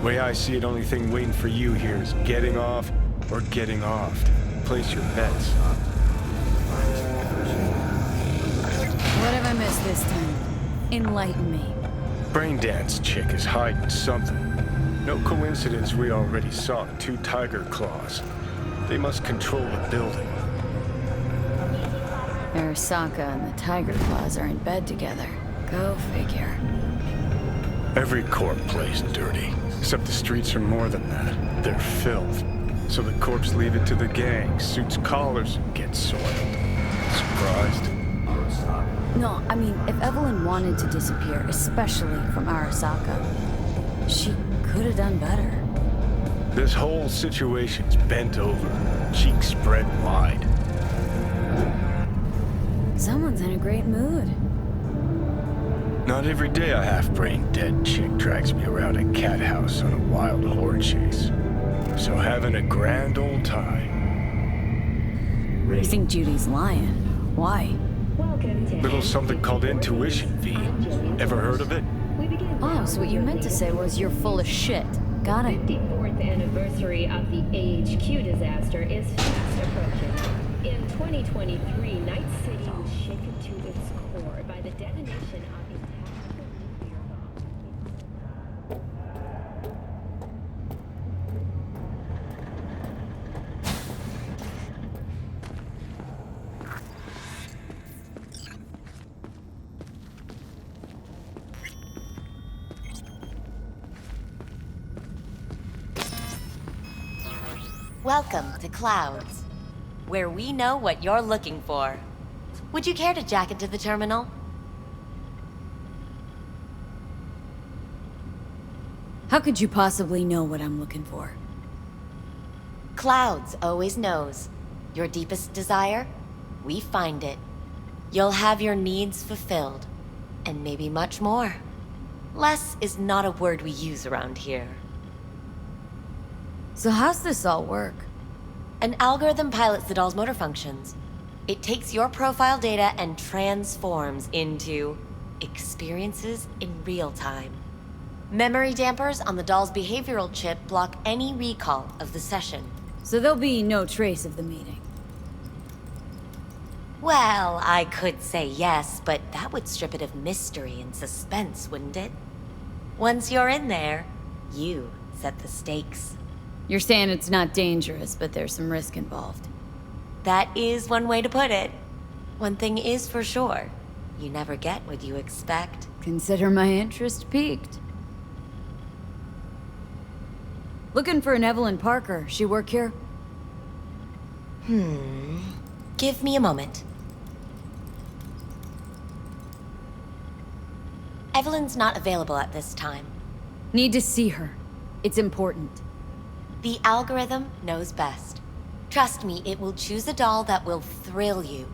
Way I see it, only thing waiting for you here is getting off or getting offed. Place your bets. What have I missed this time? Enlighten me. Braindance chick is hiding something. No coincidence we already saw 2 tiger claws. They must control the building. Arasaka and the Tiger Claws are in bed together. Go figure. Every corp plays dirty. Except the streets are more than that. They're filth. So the corps leave it to the gang. Suits collars and get soiled. Surprised? No, I mean, if Evelyn wanted to disappear, especially from Arasaka, she could have done better. This whole situation's bent over. Cheeks spread wide. Someone's in a great mood. Not every day a half-brained dead chick drags me around a cat house on a wild whore chase. So having a grand old time. You think Judy's lying? Why? Little something called intuition, V. Ever heard of it? Oh, so what you meant to say was you're full of shit. Got it. 54th anniversary of the AHQ disaster is fast approaching. In 2023, Night City was shaken to its core by the detonation of a tactical nuclear bomb. Welcome to Clouds, where we know what you're looking for. Would you care to jack into the terminal? How could you possibly know what I'm looking for? Clouds always knows. Your deepest desire, we find it. You'll have your needs fulfilled, and maybe much more. Less is not a word we use around here. So how's this all work? An algorithm pilots the doll's motor functions. It takes your profile data and transforms into experiences in real time. Memory dampers on the doll's behavioral chip block any recall of the session. So there'll be no trace of the meeting. Well, I could say yes, but that would strip it of mystery and suspense, wouldn't it? Once you're in there, you set the stakes. You're saying it's not dangerous, but there's some risk involved. That is one way to put it. One thing is for sure, you never get what you expect. Consider my interest piqued. Looking for an Evelyn Parker. She work here? Give me a moment. Evelyn's not available at this time. Need to see her. It's important. The algorithm knows best. Trust me, it will choose a doll that will thrill you.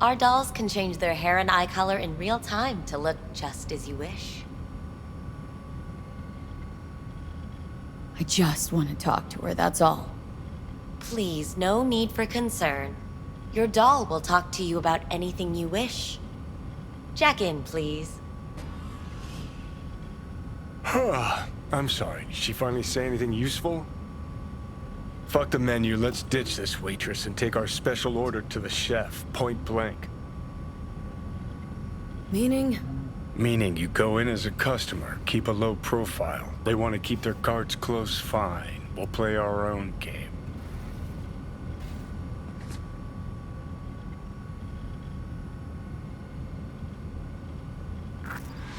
Our dolls can change their hair and eye color in real time to look just as you wish. I just want to talk to her, that's all. Please, no need for concern. Your doll will talk to you about anything you wish. Jack in, please. I'm sorry, did she finally say anything useful? Fuck the menu, let's ditch this waitress and take our special order to the chef, point blank. Meaning? Meaning you go in as a customer, keep a low profile. They want to keep their cards close, fine. We'll play our own game.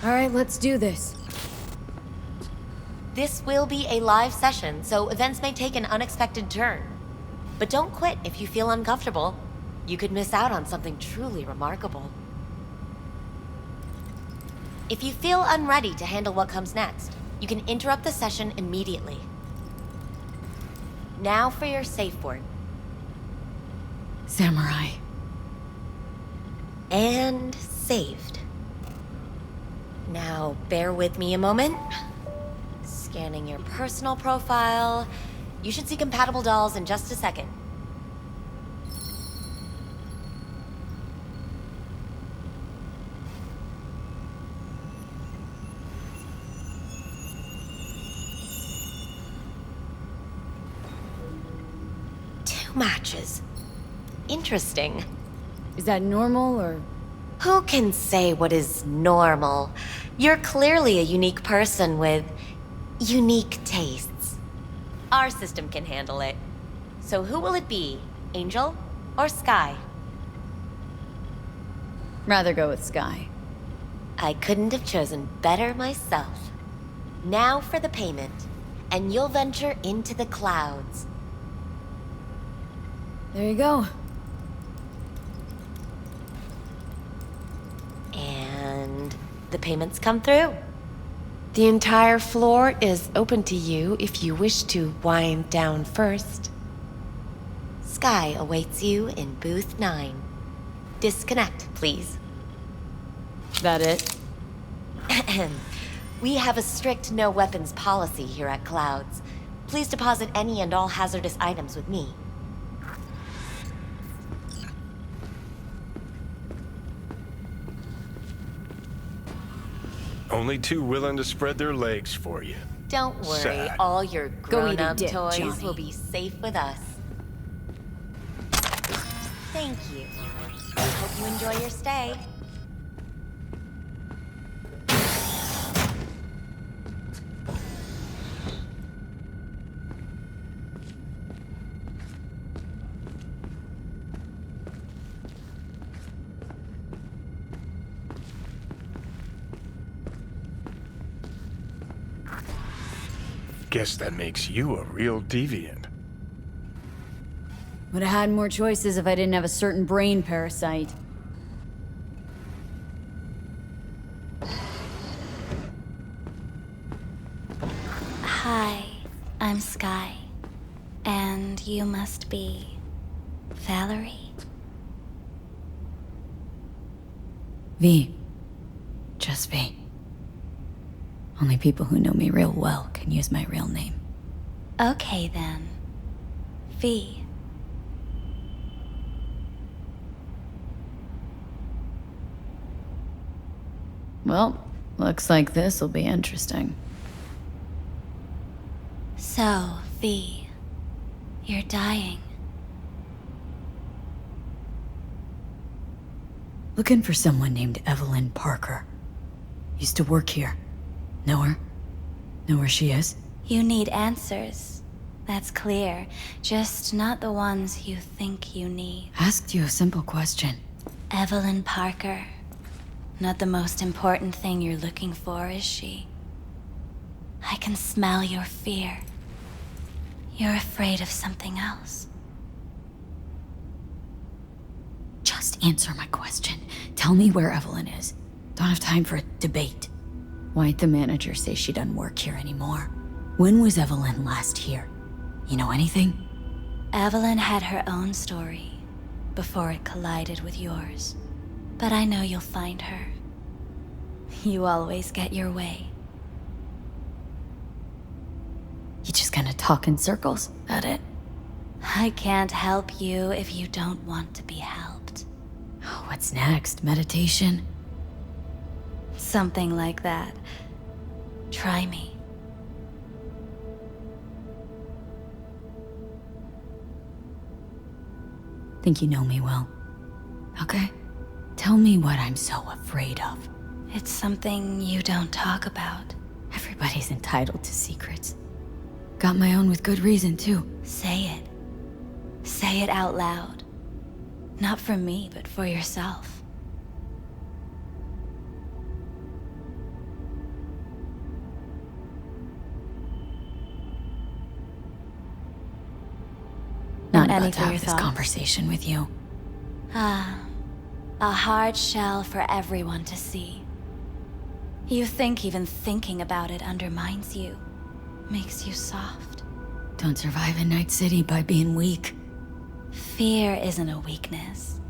All right, let's do this. This will be a live session, so events may take an unexpected turn. But don't quit if you feel uncomfortable. You could miss out on something truly remarkable. If you feel unready to handle what comes next, you can interrupt the session immediately. Now for your safe word. Samurai. And saved. Now, bear with me a moment. Scanning your personal profile. You should see compatible dolls in just a second. matches. Interesting. Is that normal or... Who can say what is normal? You're clearly a unique person with unique tastes. Our system can handle it. So who will it be? Angel or Sky? Rather go with Sky. I couldn't have chosen better myself. Now for the payment, and you'll venture into the clouds. There you go. And the payments come through. The entire floor is open to you if you wish to wind down first. Sky awaits you in booth 9. Disconnect, please. That it? We have a strict no weapons policy here at Clouds. Please deposit any and all hazardous items with me. Only too willing to spread their legs for you. Don't worry, Sad. all your Go eat a grown-up dick, toys Johnny. will be safe with us. Thank you. Hope you enjoy your stay. Guess that makes you a real deviant. Would have had more choices if I didn't have a certain brain parasite. Hi, I'm Sky. And you must be... Valerie? V. Just V. Only people who know me real well can use my real name. Okay then. V. Well, looks like this'll be interesting. So, V. You're dying. Looking for someone named Evelyn Parker. Used to work here. Know her? Know where she is? You need answers. That's clear. Just not the ones you think you need. Asked you a simple question. Evelyn Parker. Not the most important thing you're looking for, is she? I can smell your fear. You're afraid of something else. Just answer my question. Tell me where Evelyn is. Don't have time for a debate. Why'd the manager say she doesn't work here anymore? When was Evelyn last here? You know anything? Evelyn had her own story before it collided with yours. But I know you'll find her. You always get your way. You just gonna talk in circles? That it? I can't help you if you don't want to be helped. Oh, what's next? Meditation? Something like that. Try me. Think you know me well. Okay? Tell me what I'm so afraid of. It's something you don't talk about. Everybody's entitled to secrets. Got my own with good reason, too. Say it. Say it out loud. Not for me, but for yourself. Not Any about to for your have this thoughts? conversation with you. Ah, a hard shell for everyone to see. You think even thinking about it undermines you, makes you soft. Don't survive in Night City by being weak. Fear isn't a weakness.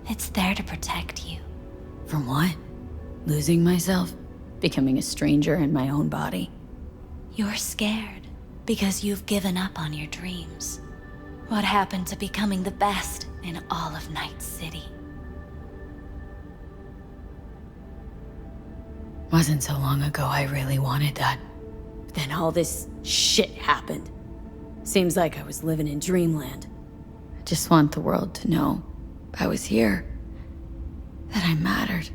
It's there to protect you. From what? Losing myself? Becoming a stranger in my own body? You're scared because you've given up on your dreams. What happened to becoming the best in all of Night City? Wasn't so long ago I really wanted that. But then all this shit happened. Seems like I was living in dreamland. just want the world to know I was here. That I mattered.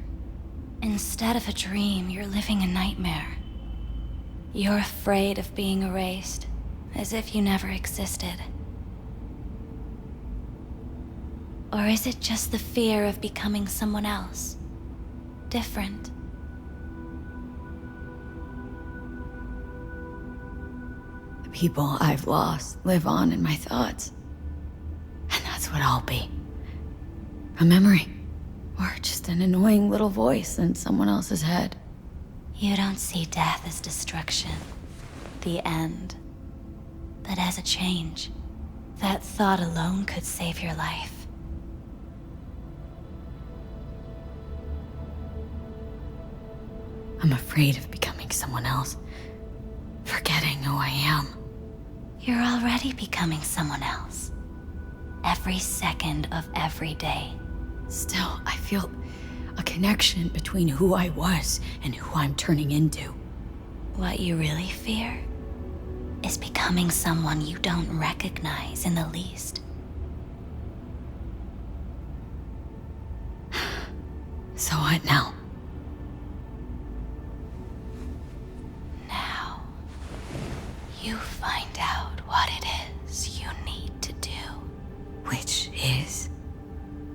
Instead of a dream, you're living a nightmare. You're afraid of being erased, as if you never existed. Or is it just the fear of becoming someone else? Different? The people I've lost live on in my thoughts. And that's what I'll be. A memory. Or just an annoying little voice in someone else's head. You don't see death as destruction, the end, but as a change. That thought alone could save your life. I'm afraid of becoming someone else. Forgetting who I am. You're already becoming someone else. Every second of every day. Still, I feel a connection between who I was and who I'm turning into. What you really fear is becoming someone you don't recognize in the least. So what now? Now, you find out what it is you need to do. Which is?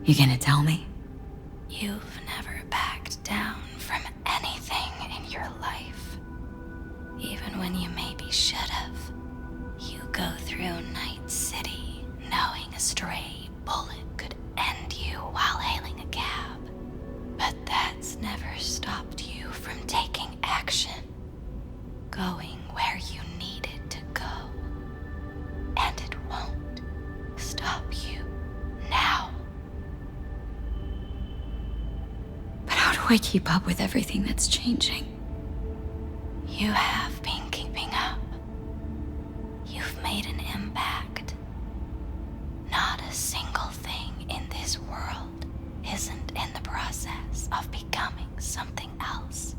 You gonna tell me? You've never backed down from anything in your life. Even when you maybe should have. You go through Night City knowing a stray bullet could end you while hailing a cab. But that's never stopped you from taking action. Going where you needed to go. And it won't stop you now. How do I keep up with everything that's changing? You have been keeping up. You've made an impact. Not a single thing in this world isn't in the process of becoming something else.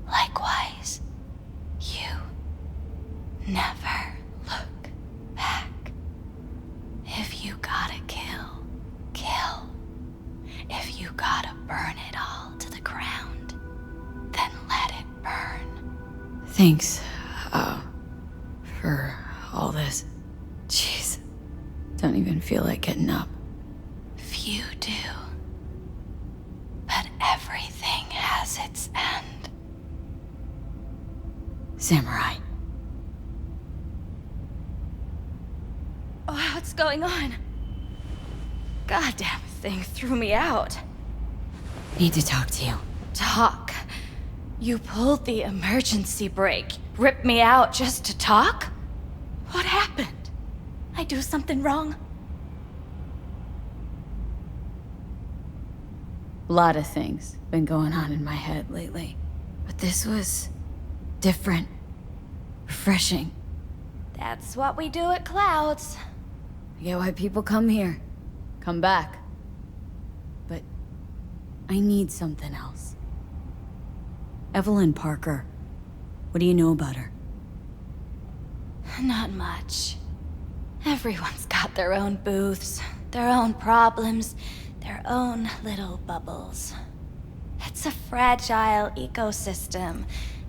Likewise, you never look back. If you gotta kill, kill. If you gotta burn it all to the ground, then let it burn. Thanks, for all this. Jeez, don't even feel like getting up. Few do. But everything has its end. Samurai. Oh, what's going on? Goddamn thing threw me out. Need to talk to you. Talk? You pulled the emergency brake, ripped me out just to talk? What happened? I do something wrong? A lot of things been going on in my head lately. But this was different. Refreshing. That's what we do at Clouds. I get why people come here. Come back. But I need something else. Evelyn Parker. What do you know about her? Not much. Everyone's got their own booths, their own problems, their own little bubbles. It's a fragile ecosystem.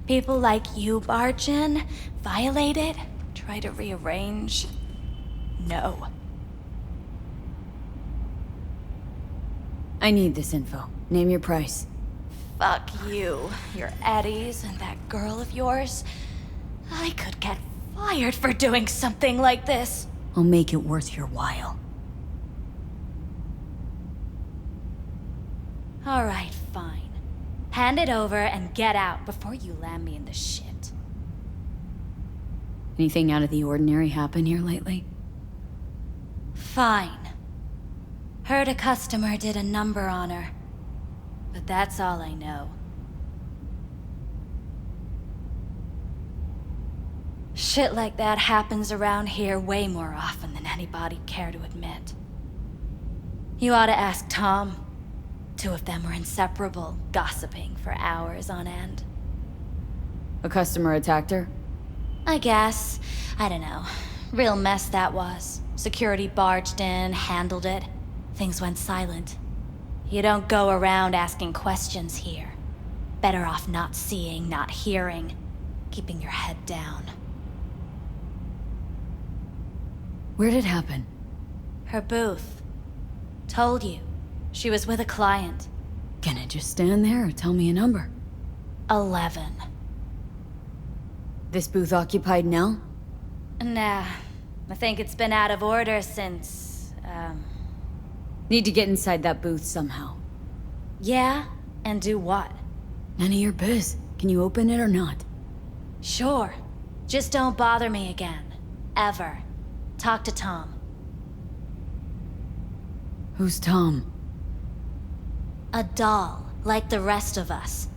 People like you barge in, violate it, try to rearrange. No. I need this info. Name your price. Fuck you, your Eddies, and that girl of yours. I could get fired for doing something like this. I'll make it worth your while. All right, fine. Hand it over and get out before you land me in the shit. Anything out of the ordinary happen here lately? Fine. Heard a customer did a number on her. But that's all I know. Shit like that happens around here way more often than anybody'd care to admit. You ought to ask Tom. Two of them were inseparable, gossiping for hours on end. A customer attacked her? I guess. I don't know. Real mess that was. Security barged in, handled it. Things went silent. You don't go around asking questions here. Better off not seeing, not hearing. Keeping your head down. Where'd it happen? Her booth. Told you. She was with a client. Can I just stand there or tell me a number? 11. This booth occupied now? Nah. I think it's been out of order since, Need to get inside that booth somehow. Yeah? And do what? None of your biz. Can you open it or not? Sure. Just don't bother me again. Ever. Talk to Tom. Who's Tom? A doll, like the rest of us.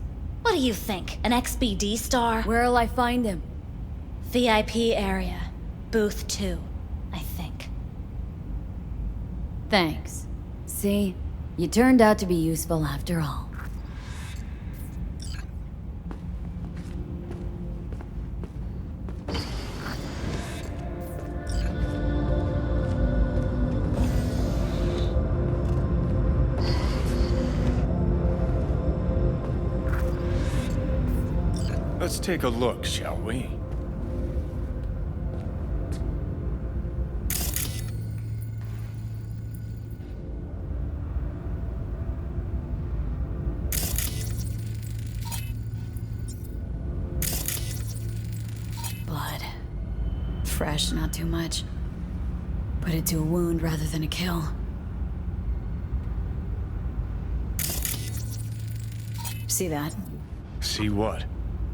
What do you think, an XBD star? Where'll I find him? VIP area. Booth 2, I think. Thanks. See? You turned out to be useful after all. Let's take a look, shall we? Blood. Fresh, not too much. Put it to a wound rather than a kill. See that? See what?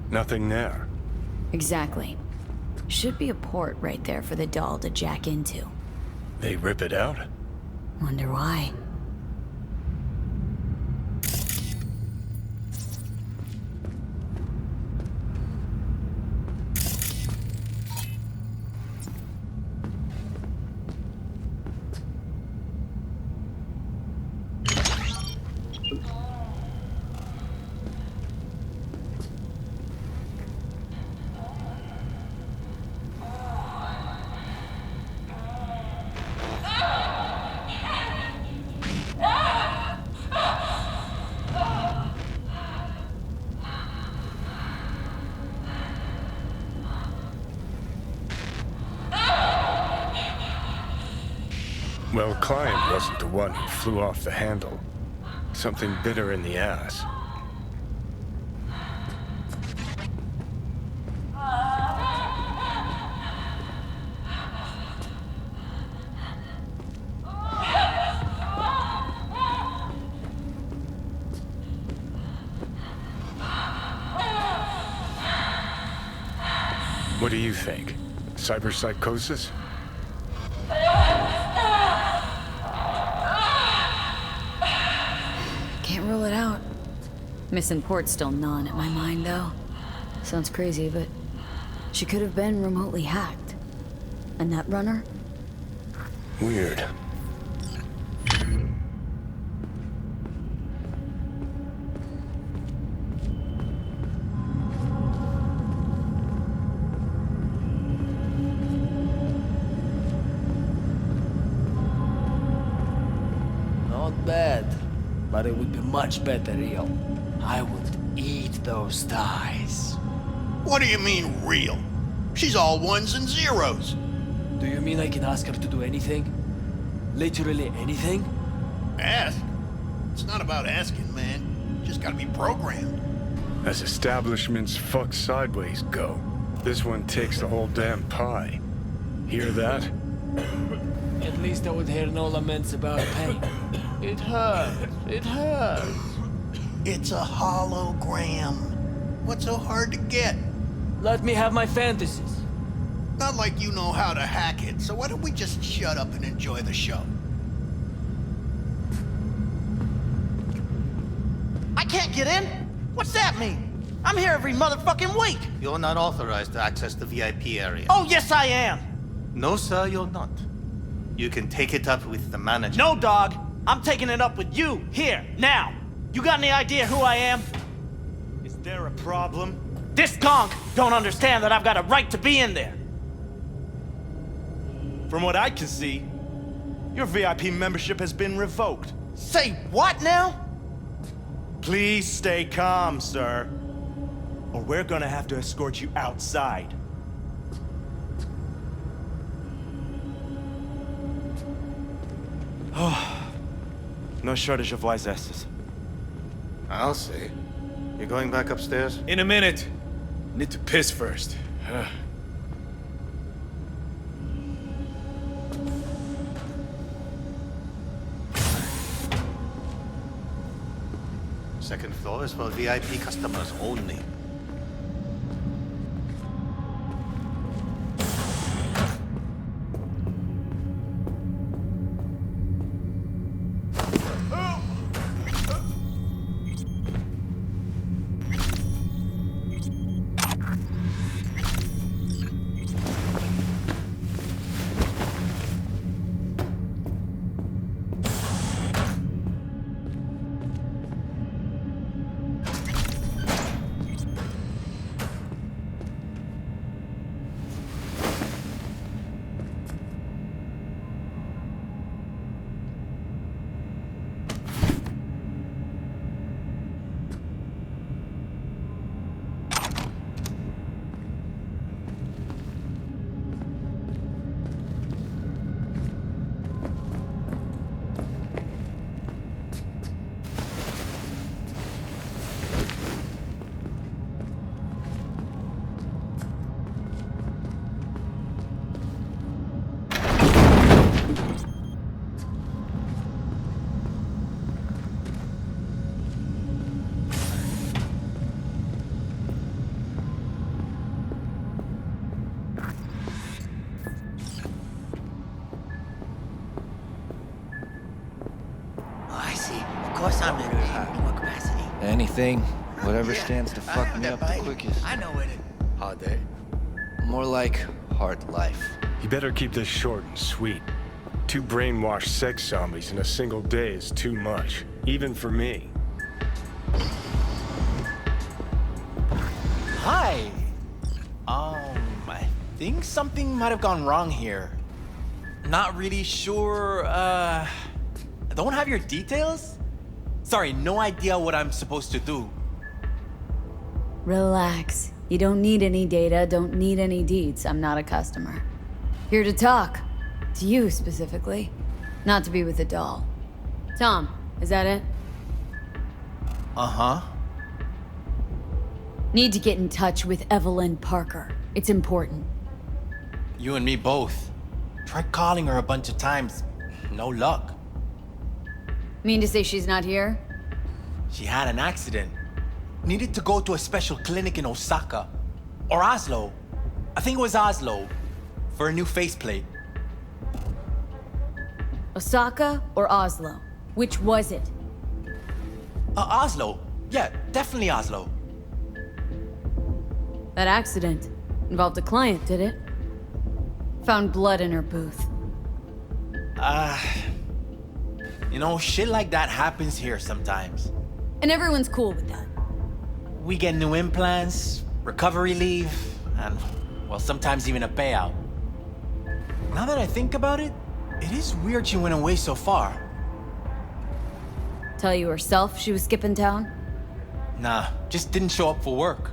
Nothing there. Exactly. Should be a port right there for the doll to jack into. They rip it out? Wonder why. Well, client wasn't the one who flew off the handle. Something bit her in the ass. What do you think? Cyberpsychosis? Can't rule it out. Missing port's still gnawing at my mind, though. Sounds crazy, but she could have been remotely hacked. A nut runner? Weird. Not bad, but it would be much better real. I would eat those thighs. What do you mean, real? She's all ones and zeros. Do you mean I can ask her to do anything? Literally anything? Ask? It's not about asking, man. Just gotta be programmed. As establishments fuck sideways go, this one takes the whole damn pie. Hear that? At least I would hear no laments about pain. It hurts. It hurts. It's a hologram. What's so hard to get? Let me have my fantasies. Not like you know how to hack it, so why don't we just shut up and enjoy the show? I can't get in? What's that mean? I'm here every motherfucking week. You're not authorized to access the VIP area. Oh, yes, I am. No, sir, you're not. You can take it up with the manager. No, dog. I'm taking it up with you, here, now. You got any idea who I am? Is there a problem? This gonk don't understand that I've got a right to be in there. From what I can see, your VIP membership has been revoked. Say what now? Please stay calm, sir. Or we're gonna have to escort you outside. Oh, no shortage of wise asses. I'll see. You going back upstairs? In a minute. Need to piss first. Second floor is for VIP customers only. Of course I'm in what capacity? Anything. Whatever stands to fuck me up the quickest. I know it. Hard day. More like hard life. You better keep this short and sweet. 2 brainwashed sex zombies in a single day is too much, even for me. Hi. I think something might have gone wrong here. Not really sure, don't have your details? Sorry, no idea what I'm supposed to do. Relax. You don't need any data, don't need any deeds. I'm not a customer. Here to talk. To you, specifically. Not to be with a doll. Tom, is that it? Uh-huh. Need to get in touch with Evelyn Parker. It's important. You and me both. Tried calling her a bunch of times. No luck. Mean to say she's not here? She had an accident. Needed to go to a special clinic in Osaka. Or Oslo. I think it was Oslo. For a new faceplate. Osaka or Oslo? Which was it? Oslo. Yeah, definitely Oslo. That accident involved a client, did it? Found blood in her booth. You know, shit like that happens here sometimes. And everyone's cool with that. We get new implants, recovery leave, and, well, sometimes even a payout. Now that I think about it, it is weird she went away so far. Tell you herself she was skipping town? Nah, just didn't show up for work.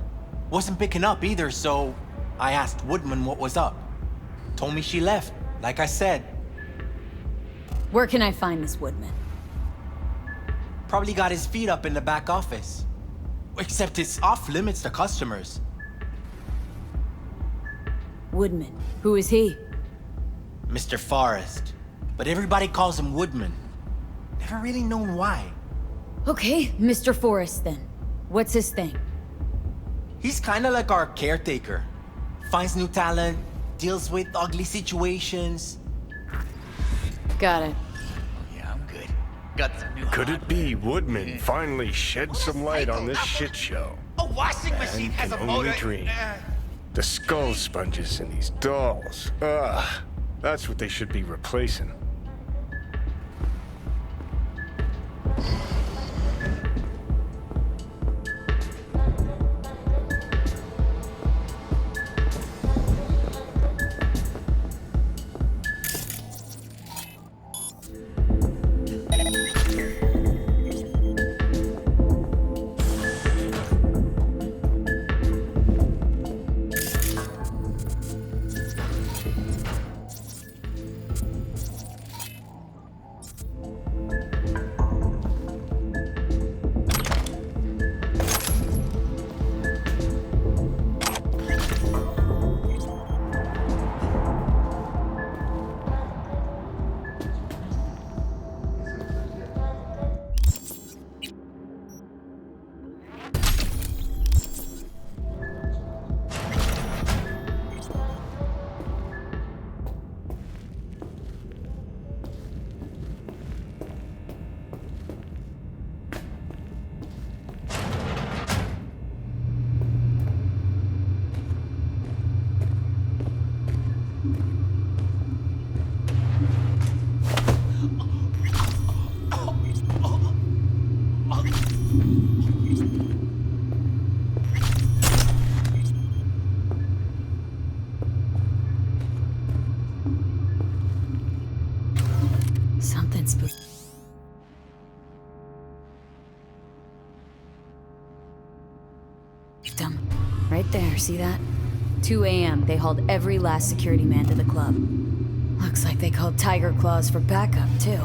Wasn't picking up either, so I asked Woodman what was up. Told me she left, like I said. Where can I find this Woodman? Probably got his feet up in the back office. Except it's off limits to customers. Woodman. Who is he? Mr. Forrest. But everybody calls him Woodman. Never really known why. Okay, Mr. Forrest then. What's his thing? He's kinda like our caretaker. Finds new talent, deals with ugly situations. Got it. Yeah, I'm good. Got some new Could it be Woodman finally shed some light on this shit show? A washing machine And has a can motor. only dream. The skull sponges in these dolls. Ugh, that's what they should be replacing. Right there, see that? 2 a.m., they hauled every last security man to the club. Looks like they called Tiger Claws for backup, too.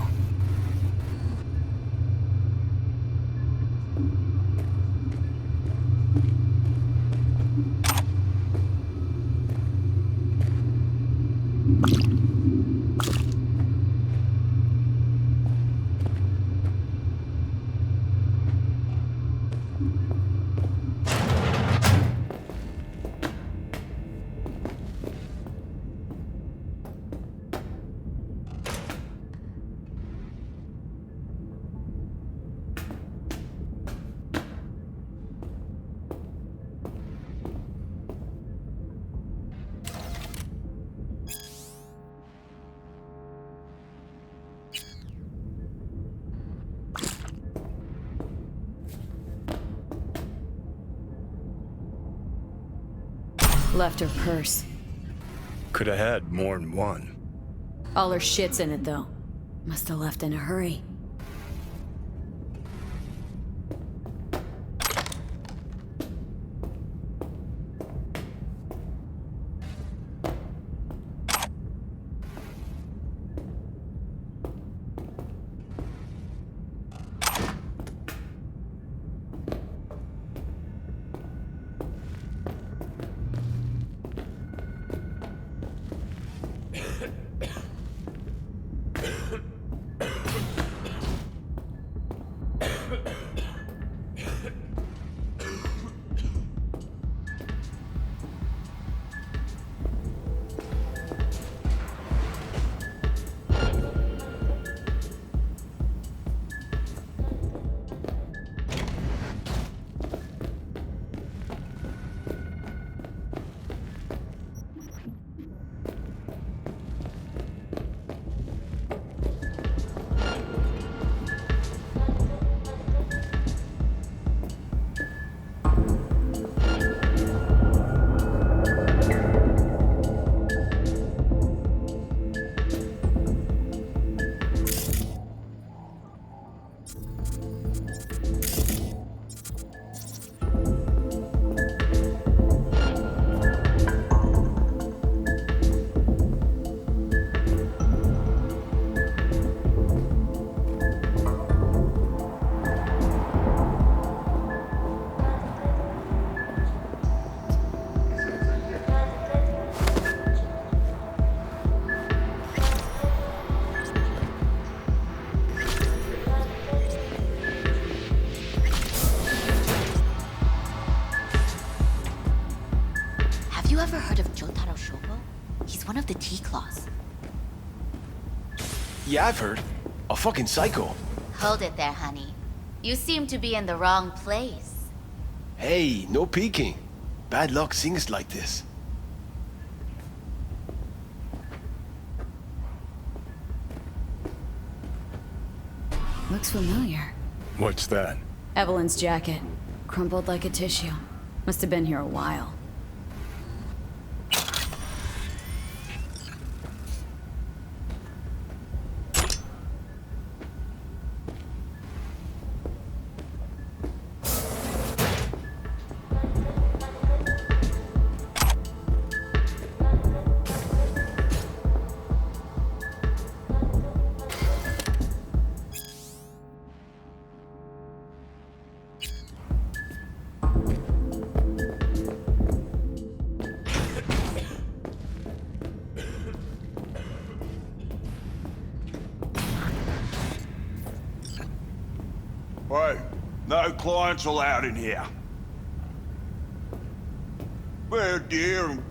Left her purse. Could have had more than one. All her shit's in it, though. Must have left in a hurry. Yeah, I've heard. A fucking psycho. Hold it there, honey. You seem to be in the wrong place. Hey, no peeking. Bad luck sings like this. Looks familiar. What's that? Evelyn's jacket. Crumpled like a tissue. Must have been here a while. Hey, no clients allowed in here. Well, dear, and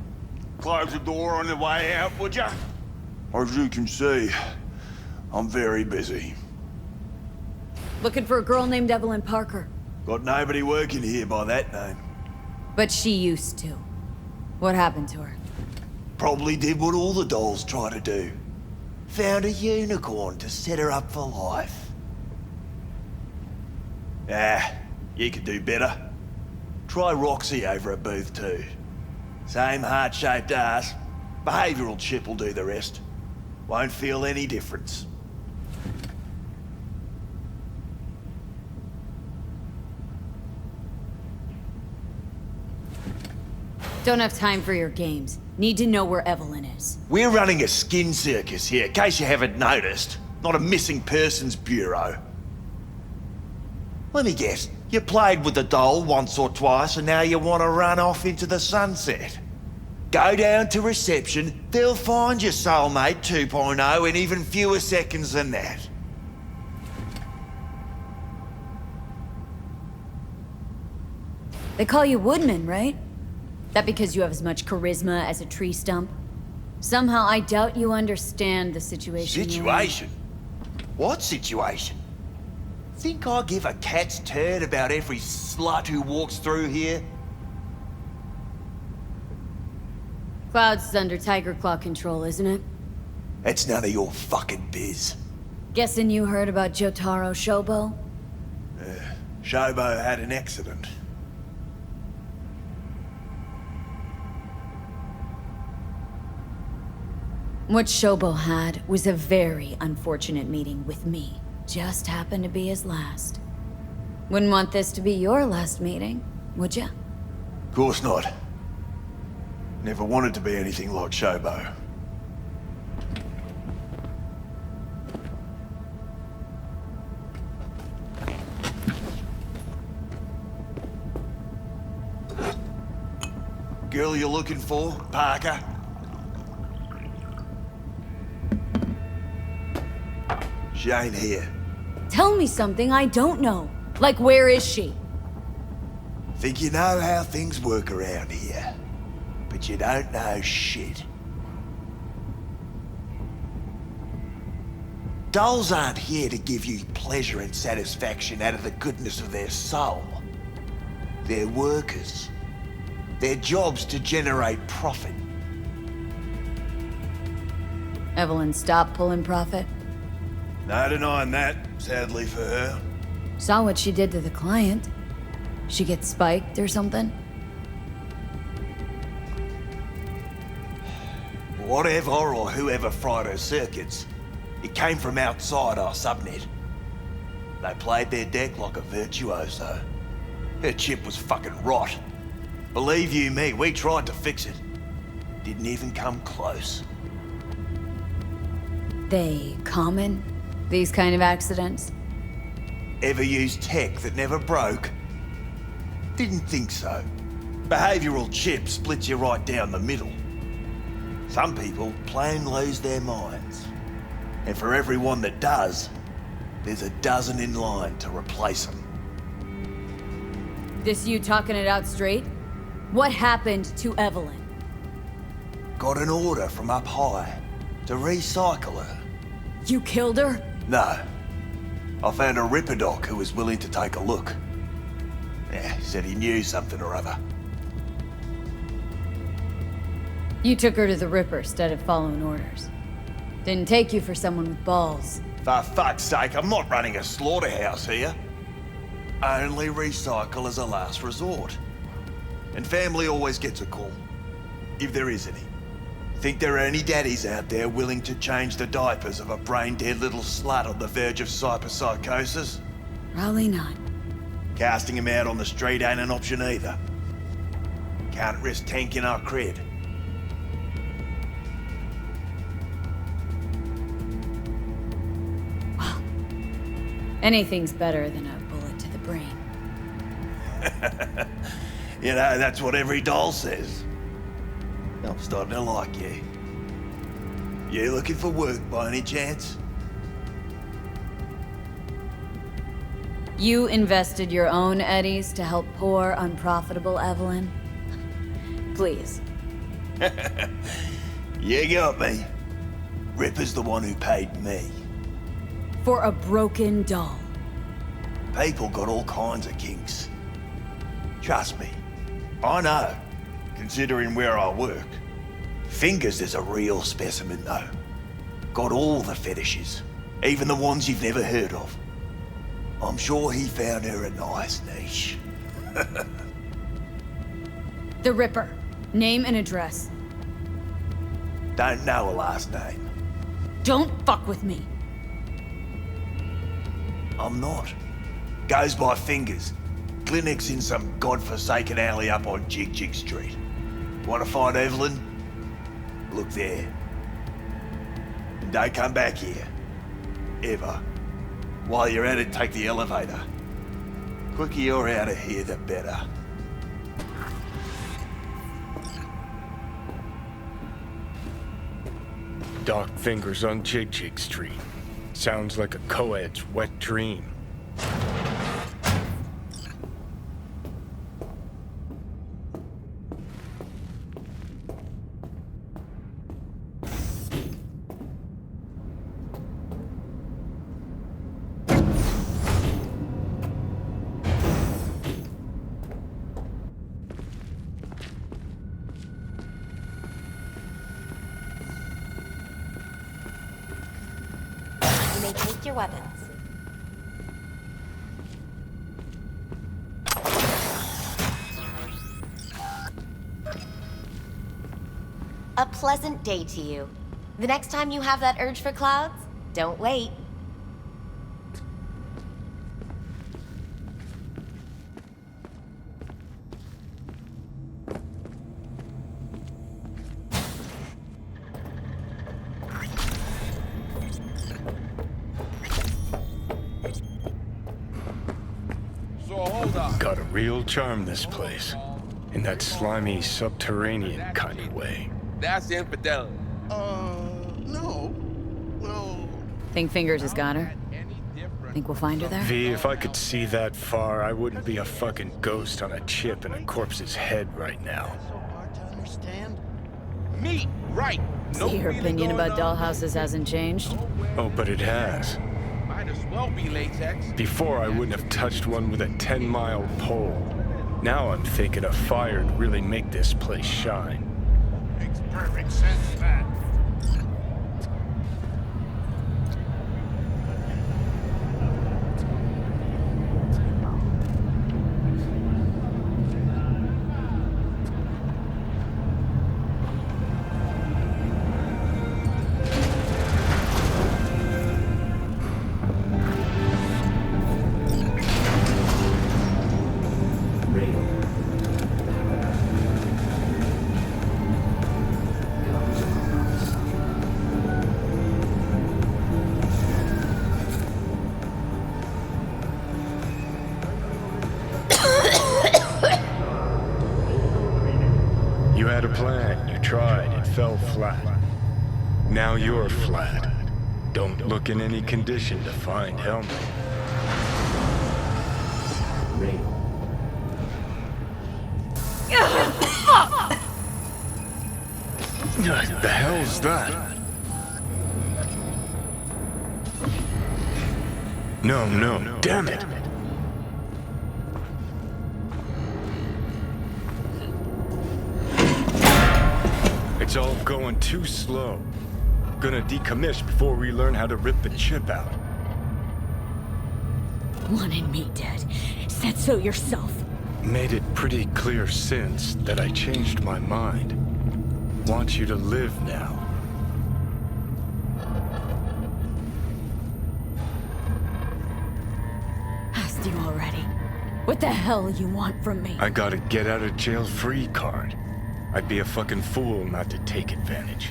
close the door on the way out, would ya? As you can see, I'm very busy. Looking for a girl named Evelyn Parker. Got nobody working here by that name. But she used to. What happened to her? Probably did what all the dolls try to do. Found a unicorn to set her up for life. Ah, you could do better. Try Roxy over at Booth 2. Same heart-shaped ass. Behavioural chip will do the rest. Won't feel any difference. Don't have time for your games. Need to know where Evelyn is. We're running a skin circus here, in case you haven't noticed. Not a missing persons bureau. Let me guess, you played with the doll once or twice and now you want to run off into the sunset. Go down to reception, they'll find your soulmate 2.0 in even fewer seconds than that. They call you Woodman, right? That because you have as much charisma as a tree stump? Somehow I doubt you understand the situation. Situation? What situation? Think I give a cat's turd about every slut who walks through here? Cloud's is under Tiger Claw control, isn't it? That's none of your fucking biz. Guessing you heard about Jotaro Shobo? Shobo had an accident. What Shobo had was a very unfortunate meeting with me. Just happened to be his last. Wouldn't want this to be your last meeting, would ya? Of course not. Never wanted to be anything like Shobo. Girl you're looking for, Parker? She ain't here. Tell me something I don't know. Like, where is she? Think you know how things work around here, but you don't know shit. Dolls aren't here to give you pleasure and satisfaction out of the goodness of their soul. They're workers. Their job's to generate profit. Evelyn stopped pulling profit? No denying that, sadly for her. Saw what she did to the client. She get spiked or something? Whatever or whoever fried her circuits, it came from outside our subnet. They played their deck like a virtuoso. Her chip was fucking rot. Believe you me, we tried to fix it. Didn't even come close. They common? These kind of accidents? Ever used tech that never broke? Didn't think so. Behavioral chip splits you right down the middle. Some people plain lose their minds. And for everyone that does, there's a dozen in line to replace them. This you talking it out straight? What happened to Evelyn? Got an order from up high to recycle her. You killed her? No. I found a Ripper doc who was willing to take a look. Yeah, he said he knew something or other. You took her to the Ripper instead of following orders. Didn't take you for someone with balls. For fuck's sake, I'm not running a slaughterhouse here. Only recycle as a last resort. And family always gets a call. If there is any. Think there are any daddies out there willing to change the diapers of a brain-dead little slut on the verge of cyberpsychosis? Probably not. Casting him out on the street ain't an option either. Can't risk tanking our cred. Well, anything's better than a bullet to the brain. You know, that's what every doll says. I'm starting to like you. You looking for work by any chance? You invested your own eddies to help poor, unprofitable Evelyn? Please. You got me. Ripper's the one who paid me. For a broken doll. People got all kinds of kinks. Trust me. I know, considering where I work. Fingers is a real specimen, though. Got all the fetishes, even the ones you've never heard of. I'm sure he found her a nice niche. The Ripper. Name and address. Don't know her last name. Don't fuck with me. I'm not. Goes by Fingers. Clinic's in some godforsaken alley up on Jig Jig Street. Want to find Evelyn? Look there. And don't come back here. Ever. While you're at it, take the elevator. Quicker you're out of here, the better. Dark fingers on Jig Street. Sounds like a co-ed's wet dream. You may take your weapons. A pleasant day to you. The next time you have that urge for clouds, don't wait. Got a real charm, this place. In that slimy, subterranean kind of way. That's infidelity. No. Well... Think Fingers has got her? Think we'll find her there? V, if I could see that far, I wouldn't be a fucking ghost on a chip in a corpse's head right now. So hard to understand. Me, right. No See, her feeling opinion going about on. dollhouses hasn't changed. Oh, but it has. Might as well be latex. Before, I wouldn't have touched one with a 10-mile pole. Now I'm thinking a fire'd really make this place shine. Makes perfect sense, man. You had a plan, you tried, it fell flat. Now you're flat. Don't look in any condition to find Helmet. The hell's that? No, damn it! It's all going too slow. Gonna decommission before we learn how to rip the chip out. Wanted me dead. Said so yourself. Made it pretty clear since that I changed my mind. Want you to live now. Asked you already. What the hell you want from me? I got a get out of jail free card. I'd be a fucking fool not to take advantage.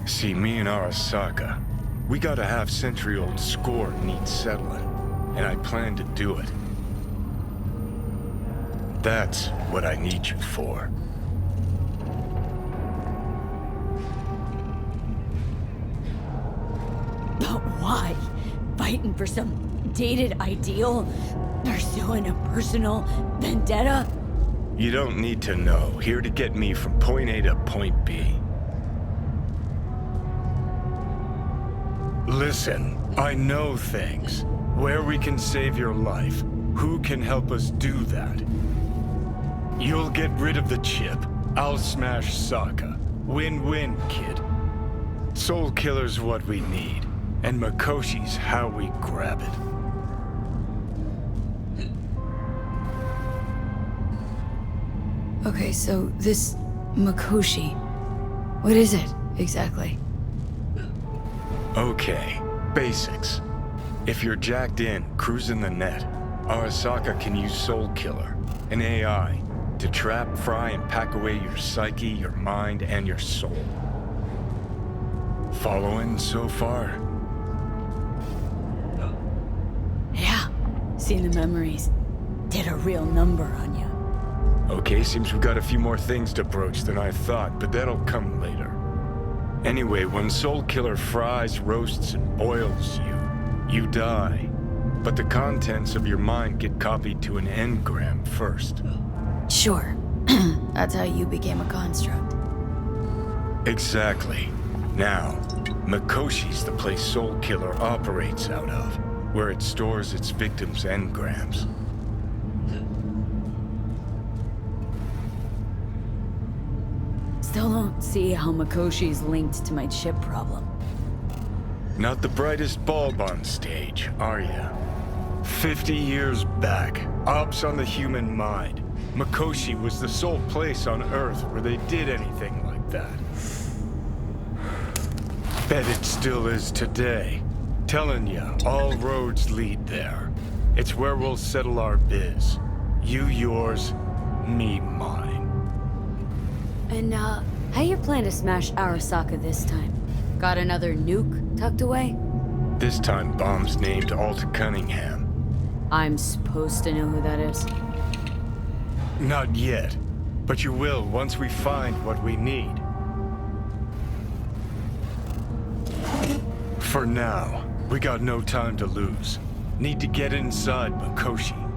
See, me and Arasaka, we got a half-century-old score needs settling, and I plan to do it. That's what I need you for. But why? Fighting for some dated ideal? Pursuing a personal vendetta? You don't need to know. Here to get me from point A to point B. Listen, I know things. Where we can save your life. Who can help us do that? You'll get rid of the chip. I'll smash Sokka. Win-win, kid. Soul Killer's what we need. And Makoshi's how we grab it. Okay, so this Makoshi, what is it exactly? Okay, basics. If you're jacked in, cruising the net, Arasaka can use Soul Killer, an AI, to trap, fry, and pack away your psyche, your mind, and your soul. Following so far? Yeah, seen the memories. Did a real number on you. Okay, seems we've got a few more things to broach than I thought, but that'll come later. Anyway, when Soul Killer fries, roasts, and boils you, you die. But the contents of your mind get copied to an engram first. Sure. That's how you became a construct. Exactly. Now, Mikoshi's the place Soul Killer operates out of, where it stores its victims' engrams. Still don't see how Mikoshi's linked to my chip problem. Not the brightest bulb on stage, are ya? 50 years back, ops on the human mind. Mikoshi was the sole place on Earth where they did anything like that. Bet it still is today. Telling ya, all roads lead there. It's where we'll settle our biz. You yours, me mine. And, how you plan to smash Arasaka this time? Got another nuke tucked away? This time bomb's named Alt Cunningham. I'm supposed to know who that is. Not yet, but you will once we find what we need. For now, we got no time to lose. Need to get inside Mikoshi.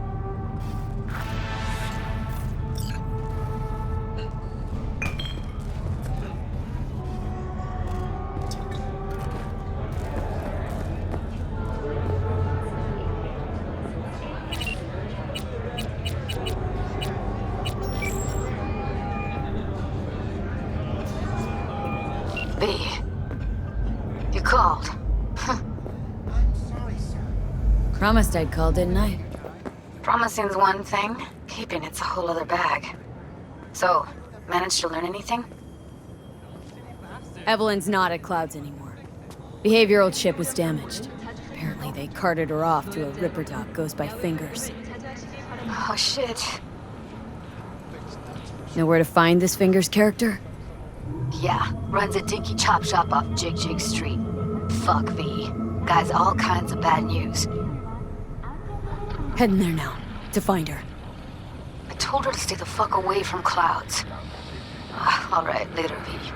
You called. Promised I'd call, didn't I? Promising's one thing, keeping it's a whole other bag. So, managed to learn anything? Evelyn's not at Clouds anymore. Behavioral chip was damaged. Apparently they carted her off to a Ripper doc goes by Fingers. Oh shit. Know where to find this Fingers character? Yeah, runs a dinky chop shop off Jig Street. Fuck V. Guy's all kinds of bad news. Heading there now, to find her. I told her to stay the fuck away from Clouds. Alright, later V.